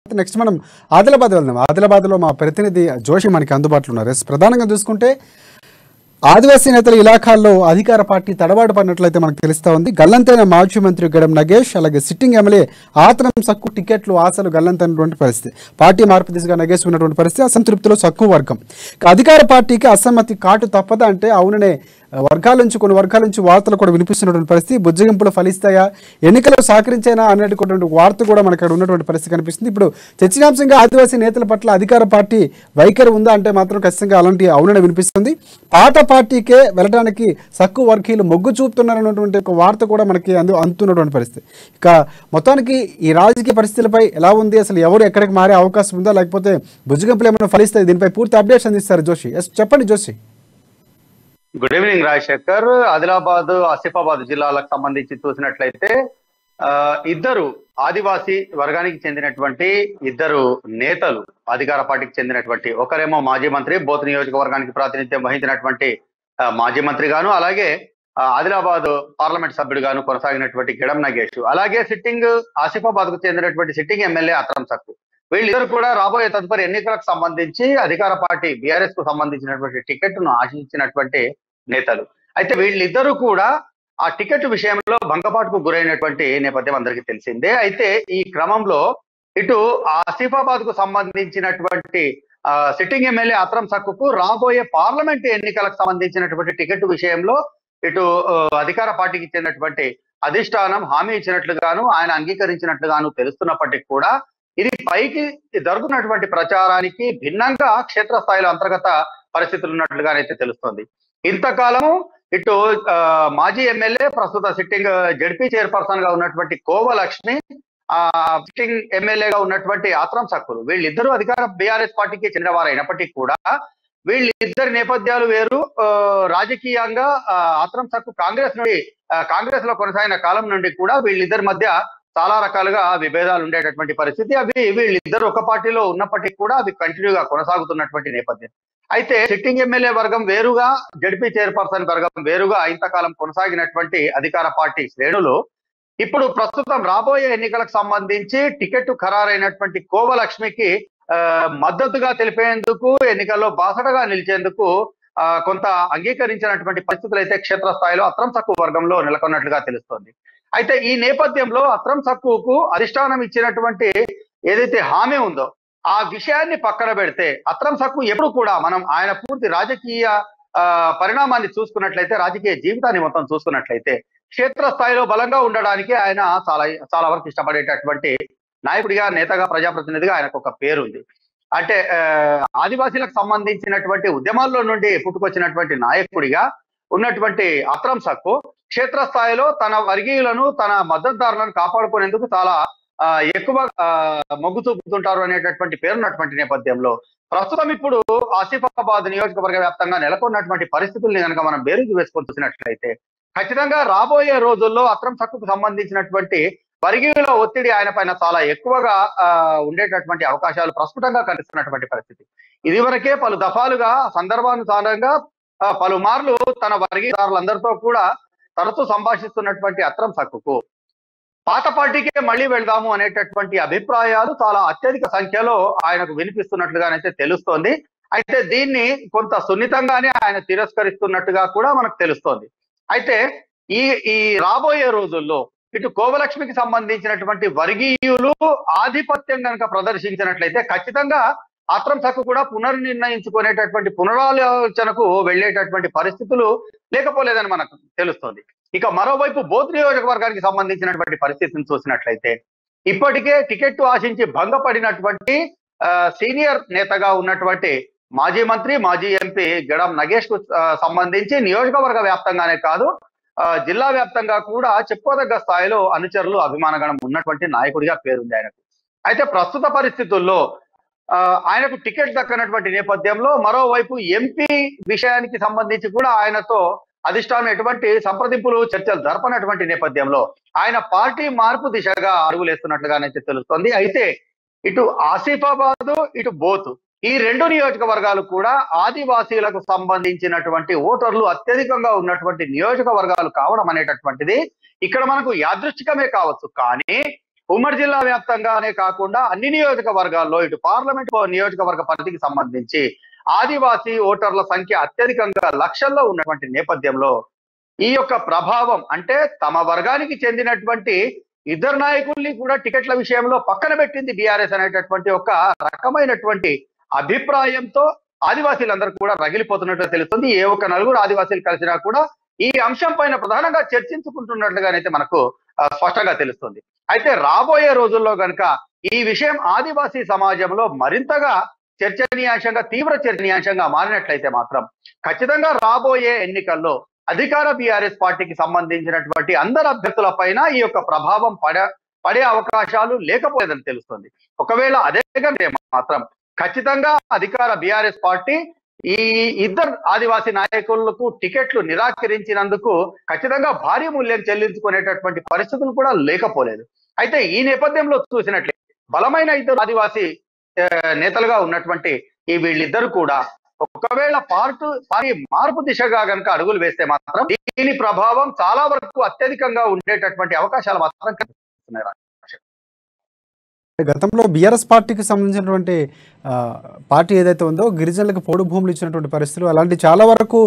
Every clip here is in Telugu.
నెక్స్ట్ మనం ఆదిలాబాద్ వెళ్దాం. ఆదిలాబాద్లో మా ప్రతినిధి జోషి మనకి అందుబాటులో ఉన్నారు. ప్రధానంగా చూసుకుంటే ఆదివాసీ నేతల ఇలాఖాల్లో అధికార పార్టీ తడబాటు పడినట్లయితే మనకు తెలుస్తా ఉంది. గల్లంతైన మాజీ మంత్రి గడం నగేష్, అలాగే సిట్టింగ్ ఎమ్మెల్యే ఆత్రం సక్కు టికెట్లు ఆశలు గల్లంతైనటువంటి పరిస్థితి. పార్టీ మార్పు దిశగా నగేష్ ఉన్నటువంటి పరిస్థితి. అసంతృప్తిలో సక్కు వర్గం. అధికార పార్టీకి అసమ్మతి కాటు తప్పదా అంటే అవుననే కొన్ని వర్గాల నుంచి వార్తలు కూడా వినిపిస్తున్నటువంటి పరిస్థితి. బుజ్జగింపులు ఫలిస్తాయా, ఎన్నికలు సహకరించేనా అనేటువంటి వార్త కూడా మనకు అక్కడ ఉన్నటువంటి పరిస్థితి కనిపిస్తుంది. ఇప్పుడు చర్చనీయాంశంగా ఆదివాసీ నేతల పట్ల అధికార పార్టీ వైఖరి ఉందా అంటే మాత్రం ఖచ్చితంగా అలాంటి అవుననే వినిపిస్తుంది. పాత పార్టీకే వెళ్ళడానికి సక్కు వర్గీయులు మొగ్గు చూపుతున్నారన్నటువంటి ఒక వార్త కూడా మనకి అందుతున్నటువంటి పరిస్థితి. ఇక మొత్తానికి ఈ రాజకీయ పరిస్థితులపై ఎలా ఉంది, అసలు ఎవరు ఎక్కడికి మారే అవకాశం ఉందా, లేకపోతే బుజ్జగింపులు ఏమైనా ఫలిస్తాయి, దీనిపై పూర్తి అప్డేట్స్ అందిస్తారు జోషి. చెప్పండి జోషి. Good evening Rajasekhar. ఆదిలాబాద్, ఆసిఫాబాద్ జిల్లాలకు సంబంధించి చూసినట్లయితే ఇద్దరు ఆదివాసీ వర్గానికి చెందినటువంటి ఇద్దరు నేతలు అధికార పార్టీకి చెందినటువంటి, ఒకరేమో మాజీ మంత్రి, బోత్ నియోజకవర్గానికి ప్రాతినిధ్యం వహించినటువంటి మాజీ మంత్రి గాను, అలాగే ఆదిలాబాద్ పార్లమెంట్ సభ్యుడిగాను కొనసాగినటువంటి గడం నగేష్, అలాగే ఆసిఫాబాద్ కు చెందినటువంటి సిట్టింగ్ ఎమ్మెల్యే ఆత్రం సక్కు, వీళ్ళిద్దరు కూడా రాబోయే తదుపరి ఎన్నికలకు సంబంధించి అధికార పార్టీ బీఆర్ఎస్ కు సంబంధించినటువంటి టికెట్ ను ఆశించినటువంటి నేతలు. అయితే వీళ్ళిద్దరూ కూడా ఆ టికెట్ విషయంలో భంగపాటుకు గురైనటువంటి నేపథ్యం అందరికీ తెలిసిందే. అయితే ఈ క్రమంలో ఇటు ఆసిఫాబాద్ కు సంబంధించినటువంటి సిట్టింగ్ ఎమ్మెల్యే ఆత్రం సక్కుకు రాబోయే పార్లమెంట్ ఎన్నికలకు సంబంధించినటువంటి టికెట్ విషయంలో ఇటు అధికార పార్టీకి చెందినటువంటి అధిష్టానం హామీ ఇచ్చినట్లుగాను, ఆయన అంగీకరించినట్లుగాను తెలుస్తున్నప్పటికీ కూడా ఇది పైకి జరుగుతున్నటువంటి ప్రచారానికి భిన్నంగా క్షేత్రస్థాయిలో అంతర్గత పరిస్థితులు ఉన్నట్లుగానైతే తెలుస్తోంది. ఇంతకాలము ఇటు మాజీ ఎమ్మెల్యే, ప్రస్తుత సిట్టింగ్ జడ్పీ చైర్పర్సన్ గా ఉన్నటువంటి కోవలక్ష్మి, సిట్టింగ్ ఎమ్మెల్యేగా ఉన్నటువంటి ఆత్రం సక్కులు, వీళ్ళిద్దరూ అధికార బీఆర్ఎస్ పార్టీకి చెందిన వారు అయినప్పటికీ కూడా వీళ్ళిద్దరి నేపథ్యాలు వేరు. రాజకీయంగా ఆత్రం సక్కు కాంగ్రెస్ లో కొనసాగిన కాలం నుండి కూడా వీళ్ళిద్దరి మధ్య చాలా రకాలుగా విభేదాలు ఉండేటటువంటి పరిస్థితి. అవి వీళ్ళిద్దరు ఒక పార్టీలో ఉన్నప్పటికీ కూడా అవి కంటిన్యూగా కొనసాగుతున్నటువంటి నేపథ్యం. అయితే సిట్టింగ్ ఎమ్మెల్యే వర్గం వేరుగా, జడ్పీ చైర్పర్సన్ వర్గం వేరుగా ఇంతకాలం కొనసాగినటువంటి అధికార పార్టీ శ్రేణులు ఇప్పుడు ప్రస్తుతం రాబోయే ఎన్నికలకు సంబంధించి టికెట్ ఖరారైనటువంటి కోవలక్ష్మికి మద్దతుగా తెలిపేందుకు, ఎన్నికల్లో బాసటగా నిలిచేందుకు కొంత అంగీకరించినటువంటి పరిస్థితులు అయితే క్షేత్రస్థాయిలో అత్రం సక్కు వర్గంలో నెలకొన్నట్లుగా తెలుస్తోంది. అయితే ఈ నేపథ్యంలో అత్రం సక్కుకు అధిష్టానం ఇచ్చినటువంటి ఏదైతే హామీ ఉందో ఆ విషయాన్ని పక్కన పెడితే అత్రం సక్కు ఎప్పుడు కూడా మనం ఆయన పూర్తి రాజకీయ పరిణామాన్ని చూసుకున్నట్లయితే, రాజకీయ జీవితాన్ని మొత్తం చూసుకున్నట్లయితే క్షేత్రస్థాయిలో బలంగా ఉండడానికి ఆయన చాలా వరకు ఇష్టపడేటటువంటి నాయకుడిగా, నేతగా, ప్రజాప్రతినిధిగా ఆయనకు ఒక పేరు ఉంది. అంటే ఆదివాసీలకు సంబంధించినటువంటి ఉద్యమాల్లో నుండి పుట్టుకొచ్చినటువంటి నాయకుడిగా ఉన్నటువంటి అత్రం సక్కు క్షేత్రస్థాయిలో తన వర్గీయులను, తన మద్దతుదారులను కాపాడుకునేందుకు చాలా ఎక్కువ మొగ్గు చూపుతుంటారు అనేటటువంటి పేరున్నటువంటి నేపథ్యంలో ప్రస్తుతం ఇప్పుడు ఆసిఫాబాద్ నియోజకవర్గ వ్యాప్తంగా నెలకొన్నటువంటి పరిస్థితుల్ని కనుక మనం బేరీజు వేసుకొని చూసినట్లయితే ఖచ్చితంగా రాబోయే రోజుల్లో అత్రం సక్కుకు సంబంధించినటువంటి వర్గీయుల ఒత్తిడి ఆయన పైన చాలా ఎక్కువగా ఉండేటటువంటి అవకాశాలు ప్రస్ఫుటంగా కనిపిస్తున్నటువంటి పరిస్థితి. ఇదివరకే పలు దఫాలుగా సందర్భానుసారంగా పలుమార్లు తన వర్గీయులందరితో కూడా తరచూ సంభాషిస్తున్నటువంటి అత్రం సక్కుకు పాత పార్టీకే మళ్ళీ వెళ్దాము అనేటటువంటి అభిప్రాయాలు చాలా అత్యధిక సంఖ్యలో ఆయనకు వినిపిస్తున్నట్లుగానైతే తెలుస్తోంది. అయితే దీన్ని కొంత సున్నితంగానే ఆయన తిరస్కరిస్తున్నట్టుగా కూడా మనకు తెలుస్తోంది. అయితే ఈ రాబోయే రోజుల్లో ఇటు కోవలక్ష్మికి సంబంధించినటువంటి వర్గీయులు ఆధిపత్యం కనుక ప్రదర్శించినట్లయితే ఖచ్చితంగా ఆత్రం సక్కు కూడా పునర్నిర్ణయించుకునేటటువంటి పునరాలోచనకు వెళ్ళేటటువంటి పరిస్థితులు లేకపోలేదని మనకు తెలుస్తోంది. ఇక మరోవైపు బోత్ నియోజకవర్గానికి సంబంధించినటువంటి పరిస్థితిని చూసినట్లయితే ఇప్పటికే టికెట్ ఆశించి భంగపడినటువంటి సీనియర్ నేతగా ఉన్నటువంటి మాజీ మంత్రి, మాజీ ఎంపీ గడం నగేష్ కు సంబంధించి నియోజకవర్గ వ్యాప్తంగానే కాదు, జిల్లా వ్యాప్తంగా కూడా చెప్పుకోదగ్గ స్థాయిలో అనుచరులు, అభిమానగణం ఉన్నటువంటి నాయకుడిగా పేరుంది ఆయనకు. అయితే ప్రస్తుత పరిస్థితుల్లో ఆయనకు టికెట్ దక్కనటువంటి నేపథ్యంలో మరోవైపు ఎంపీ విషయానికి సంబంధించి కూడా ఆయనతో అధిష్టానం ఎటువంటి సంప్రదింపులు, చర్చలు జరపనటువంటి నేపథ్యంలో ఆయన పార్టీ మార్పు దిశగా అడుగులేస్తున్నట్లుగానైతే తెలుస్తోంది. అయితే ఇటు ఆసిఫాబాద్, ఇటు బోత్, ఈ రెండు నియోజకవర్గాలు కూడా ఆదివాసీలకు సంబంధించినటువంటి ఓటర్లు అత్యధికంగా ఉన్నటువంటి నియోజకవర్గాలు కావడం అనేటటువంటిది ఇక్కడ మనకు యాదృచ్ఛికమే కావచ్చు. కానీ ఉమ్మడి జిల్లా వ్యాప్తంగానే కాకుండా అన్ని నియోజకవర్గాల్లో ఇటు పార్లమెంట్ నియోజకవర్గ పరిధికి సంబంధించి ఆదివాసీ ఓటర్ల సంఖ్య అత్యధికంగా లక్షల్లో ఉన్నటువంటి నేపథ్యంలో ఈ యొక్క ప్రభావం అంటే తమ వర్గానికి చెందినటువంటి ఇద్దరు నాయకుల్ని కూడా టికెట్ల విషయంలో పక్కన పెట్టింది బీఆర్ఎస్ అనేటటువంటి ఒక రకమైనటువంటి అభిప్రాయంతో ఆదివాసీలందరూ కూడా రగిలిపోతున్నట్లు తెలుస్తుంది. ఏ ఒక్క నలుగురు ఆదివాసీలు కలిసినా కూడా ఈ అంశం పైన ప్రధానంగా చర్చించుకుంటున్నట్లుగానైతే మనకు స్పష్టంగా తెలుస్తుంది. అయితే రాబోయే రోజుల్లో గనుక ఈ విషయం ఆదివాసీ సమాజంలో మరింతగా చర్చనీయాంశంగా తీవ్ర చర్చనీయాంశంగా మారినట్లయితే మాత్రం ఖచ్చితంగా రాబోయే ఎన్నికల్లో అధికార బీఆర్ఎస్ పార్టీకి సంబంధించినటువంటి అందరు అభ్యర్థుల పైన ఈ యొక్క ప్రభావం పడే అవకాశాలు లేకపోలేదని తెలుస్తుంది. ఒకవేళ అదే కంటే మాత్రం ఖచ్చితంగా అధికార బీఆర్ఎస్ పార్టీ ఈ ఇద్దరు ఆదివాసీ నాయకులకు టికెట్లు నిరాకరించినందుకు ఖచ్చితంగా భారీ మూల్యం చెల్లించుకునేటటువంటి పరిస్థితులు కూడా లేకపోలేదు. అయితే ఈ నేపథ్యంలో చూసినట్లయితే బలమైన ఇద్దరు ఆదివాసీ నేతలుగా ఉన్నటువంటి ఈ వీళ్ళిద్దరు కూడా ఒకవేళ పార్టీ మార్పు దిశగా గనుక అడుగులు వేస్తే మాత్రం దీని ప్రభావం చాలా వరకు అత్యధికంగా ఉండేటటువంటి అవకాశాలు మాత్రం కనిపిస్తున్నాయి. గతంలో బీఆర్ఎస్ పార్టీకి సంబంధించినటువంటి పార్టీ ఏదైతే ఉందో గిరిజనులకు పోడు భూములు ఇచ్చినటువంటి పరిస్థితులు అలాంటి చాలా వరకు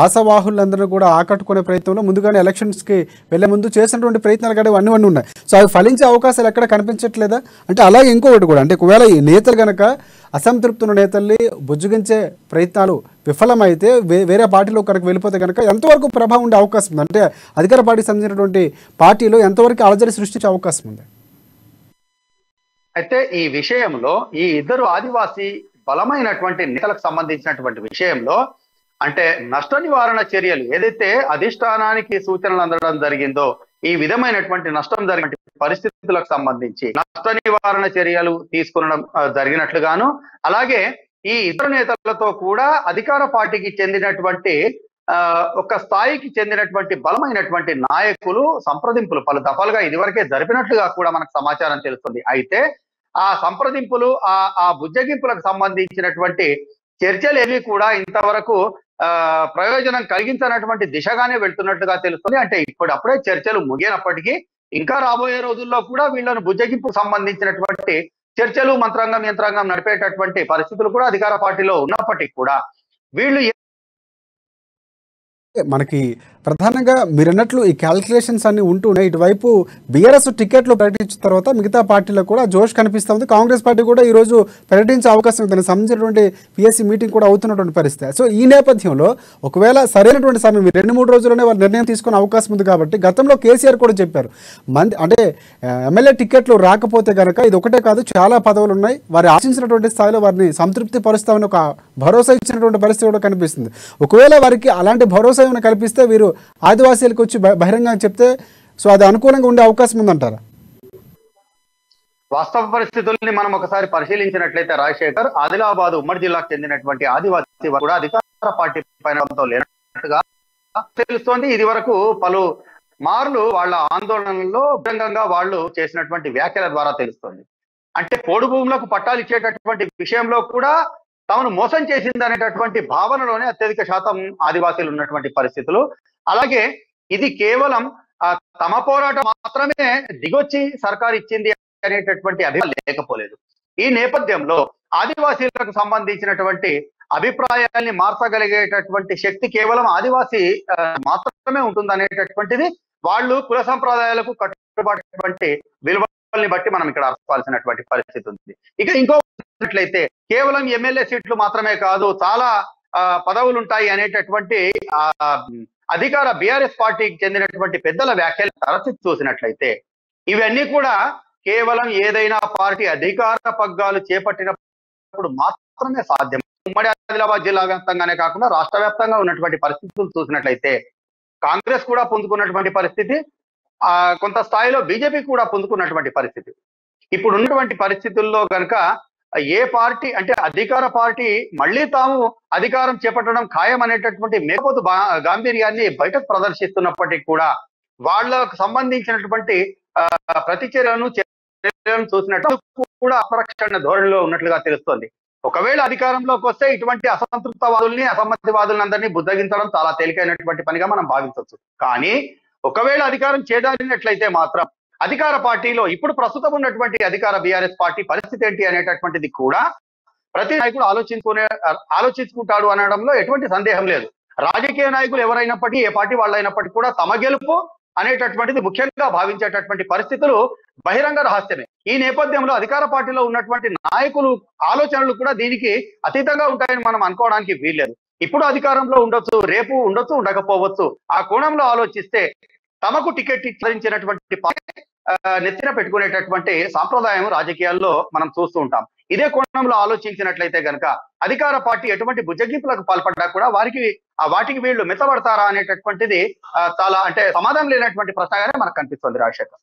ఆశావాహులందరూ కూడా ఆకట్టుకునే ప్రయత్నంలో ముందుగానే ఎలక్షన్స్కి వెళ్లే ముందు చేసినటువంటి ప్రయత్నాలు కూడా అన్నీ ఉన్నాయి. సో అవి ఫలించే అవకాశాలు ఎక్కడ కనిపించట్లేదా? అంటే అలాగే ఇంకొకటి కూడా అంటే ఒకవేళ ఈ నేతలు కనుక అసంతృప్తున్న నేతల్ని బుజ్జగించే ప్రయత్నాలు విఫలమైతే వేరే పార్టీలో కనుక వెళ్ళిపోతే కనుక ఎంతవరకు ప్రభావం ఉండే అవకాశం ఉంది? అంటే అధికార పార్టీకి సంబంధించినటువంటి పార్టీలో ఎంతవరకు అలజడి సృష్టించే అవకాశం ఉంది? అయితే ఈ విషయంలో ఈ ఇద్దరు ఆదివాసీ బలమైనటువంటి నేతలకు సంబంధించినటువంటి విషయంలో అంటే నష్ట నివారణ చర్యలు ఏదైతే అధిష్టానానికి సూచనలు అందడం జరిగిందో ఈ విధమైనటువంటి నష్టం జరిగిన పరిస్థితులకు సంబంధించి నష్ట నివారణ చర్యలు తీసుకునడం జరిగినట్లుగాను అలాగే ఈ ఇద్దరు నేతలతో కూడా అధికార పార్టీకి చెందినటువంటి ఒక స్థాయికి చెందినటువంటి బలమైనటువంటి నాయకులు సంప్రదింపులు పలు దఫాలుగా ఇదివరకే జరిపినట్లుగా కూడా మనకు సమాచారం తెలుస్తుంది. అయితే ఆ సంప్రదింపులు ఆ బుజ్జగింపులకు సంబంధించినటువంటి చర్చలు ఏవి కూడా ఇంతవరకు ప్రయోజనం కలిగించినటువంటి దిశగానే వెళ్తున్నట్లుగా తెలుస్తుంది. అంటే అప్పుడే చర్చలు ముగినప్పటికీ ఇంకా రాబోయే రోజుల్లో కూడా వీళ్ళను బుజ్జగింపుకు సంబంధించినటువంటి చర్చలు యంత్రాంగం నడిపేటటువంటి పరిస్థితులు కూడా అధికార పార్టీలో ఉన్నప్పటికీ కూడా వీళ్ళు మనకి ప్రధానంగా మీరు అన్నట్లు ఈ క్యాల్కులేషన్స్ అన్ని ఉంటున్నాయి. ఇటువైపు బీఆర్ఎస్ టికెట్లు ప్రకటించిన తర్వాత మిగతా పార్టీలో కూడా జోష్ కనిపిస్తూ ఉంది. కాంగ్రెస్ పార్టీ కూడా ఈరోజు ప్రకటించే అవకాశం ఉంది. దానికి సంబంధించినటువంటి పిఎస్సీ మీటింగ్ కూడా అవుతున్నటువంటి పరిస్థితి. సో ఈ నేపథ్యంలో ఒకవేళ సరైనటువంటి సమయం 2-3 రోజుల్లోనే వాళ్ళు నిర్ణయం తీసుకునే అవకాశం ఉంది. కాబట్టి గతంలో కేసీఆర్ కూడా చెప్పారు అంటే ఎమ్మెల్యే టికెట్లు రాకపోతే కనుక ఇది ఒకటే కాదు చాలా పదవులు ఉన్నాయి, వారు ఆశించినటువంటి స్థాయిలో వారిని సంతృప్తి పరుస్తామని ఒక భరోసా ఇచ్చినటువంటి పరిస్థితి కూడా కనిపిస్తుంది. ఒకవేళ వారికి అలాంటి భరోసా ఏమైనా కల్పిస్తే వీరు ఆదివాసీలకు వచ్చి బహిరంగంగా చెప్తే సో అది అనుకూలంగా ఉండే అవకాశం ఉందంటారా? వాస్తవ పరిస్థితుల్ని మనం ఒకసారి పరిశీలించినట్లయితే రాజశేఖర్ ఆదిలాబాద్ ఉమ్మడి జిల్లాకు చెందినటువంటి ఆదివాసీ కూడా అధికార పార్టీ పైన లేనట్టుగా తెలుస్తోంది. ఇది వరకు పలు మార్లు వాళ్ళ ఆందోళనలో బహిరంగంగా వాళ్ళు చేసినటువంటి వ్యాఖ్యల ద్వారా తెలుస్తోంది. అంటే పోడు భూములకు పట్టాలు ఇచ్చేటటువంటి విషయంలో కూడా తమను మోసం చేసింది అనేటటువంటి భావనలోనే అత్యధిక శాతం ఆదివాసీలు ఉన్నటువంటి పరిస్థితులు. అలాగే ఇది కేవలం తమ పోరాటం మాత్రమే దిగొచ్చి సర్కారు ఇచ్చింది అనేటటువంటి అభిప్రాయం లేకపోలేదు. ఈ నేపథ్యంలో ఆదివాసీలకు సంబంధించినటువంటి అభిప్రాయాల్ని మార్చగలిగేటటువంటి శక్తి కేవలం ఆదివాసీ మాత్రమే ఉంటుందనేటటువంటిది వాళ్ళు కుల సంప్రదాయాలకు కట్టుబడినటువంటి విలువల్ని బట్టి మనం ఇక్కడ అర్థాల్సినటువంటి పరిస్థితి ఉంది. ఇక ఇంకోట్లయితే కేవలం ఎమ్మెల్యే సీట్లు మాత్రమే కాదు చాలా పదవులు ఉంటాయి అనేటటువంటి అధికార బీఆర్ఎస్ పార్టీకి చెందినటువంటి పెద్దల వ్యాఖ్యలు తరచు చూసినట్లయితే ఇవన్నీ కూడా కేవలం ఏదైనా పార్టీ అధికార పగ్గాలు చేపట్టినప్పుడు మాత్రమే సాధ్యం. ఉమ్మడి ఆదిలాబాద్ జిల్లా వ్యాప్తంగానే కాకుండా రాష్ట్ర వ్యాప్తంగా ఉన్నటువంటి పరిస్థితులు చూసినట్లయితే కాంగ్రెస్ కూడా పొందుకున్నటువంటి పరిస్థితి, కొంత స్థాయిలో బీజేపీ కూడా పొందుకున్నటువంటి పరిస్థితి. ఇప్పుడు ఉన్నటువంటి పరిస్థితుల్లో కనుక ఏ పార్టీ అంటే అధికార పార్టీ మళ్ళీ తాము అధికారం చేపట్టడం ఖాయం అనేటటువంటి మేకపోతు గాంభీర్యాన్ని బయటకు ప్రదర్శిస్తున్నప్పటికీ కూడా వాళ్ళకు సంబంధించినటువంటి ప్రతిచర్యలను చూసినట్టు కూడా అపరక్షణ ధోరణిలో ఉన్నట్లుగా తెలుస్తోంది. ఒకవేళ అధికారంలోకి వస్తే ఇటువంటి అసంతృప్తవాదుల్ని అసమ్మతివాదులందరినీ బుద్ధగించడం చాలా తేలికైనటువంటి పనిగా మనం భావించవచ్చు. కానీ ఒకవేళ అధికారం చేదారినట్లయితే మాత్రం అధికార పార్టీలో ఇప్పుడు ప్రస్తుతం ఉన్నటువంటి అధికార బీఆర్ఎస్ పార్టీ పరిస్థితి ఏంటి అనేటటువంటిది కూడా ప్రతి నాయకుడు ఆలోచించుకుంటాడు అనడంలో ఎటువంటి సందేహం లేదు. రాజకీయ నాయకులు ఎవరైనప్పటికీ, ఏ పార్టీ వాళ్ళైనప్పటికీ కూడా తమ గెలుపు అనేటటువంటిది ముఖ్యంగా భావించేటటువంటి పరిస్థితులు బహిరంగ రహస్యమే. ఈ నేపథ్యంలో అధికార పార్టీలో ఉన్నటువంటి నాయకులు ఆలోచనలు కూడా దీనికి అతీతంగా ఉంటాయని మనం అనుకోవడానికి వీల్లేదు. ఇప్పుడు అధికారంలో ఉండొచ్చు, రేపు ఉండొచ్చు, ఉండకపోవచ్చు. ఆ కోణంలో ఆలోచిస్తే తమకు టికెట్ ఇచ్చినటువంటి నెత్తిన పెట్టుకునేటటువంటి సాంప్రదాయం రాజకీయాల్లో మనం చూస్తూ ఉంటాం. ఇదే కోణంలో ఆలోచించినట్లయితే గనక అధికార పార్టీ ఎటువంటి బుజ్జగింపులకు పాల్పడ్డా కూడా వాటికి వీళ్ళు మెచ్చబడతారా అనేటటువంటిది చాలా అంటే సమాధానం లేనటువంటి ప్రశ్నగానే మనకు కనిపిస్తుంది రాజశేఖర్.